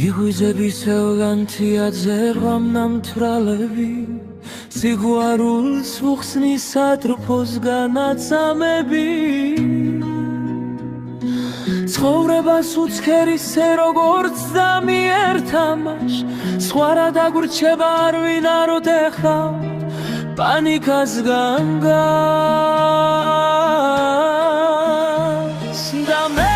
იღვიძები სევგანთია ძერვამ ნამთრალები სიყვარულს უხსნის სატრფოს განაცამები ცხოვრებას უცქერისე როგორც დამიერთამაშ სხვა რა დაგვრჩება არ ვინაროთ ეხლა პანიკას განგას და მე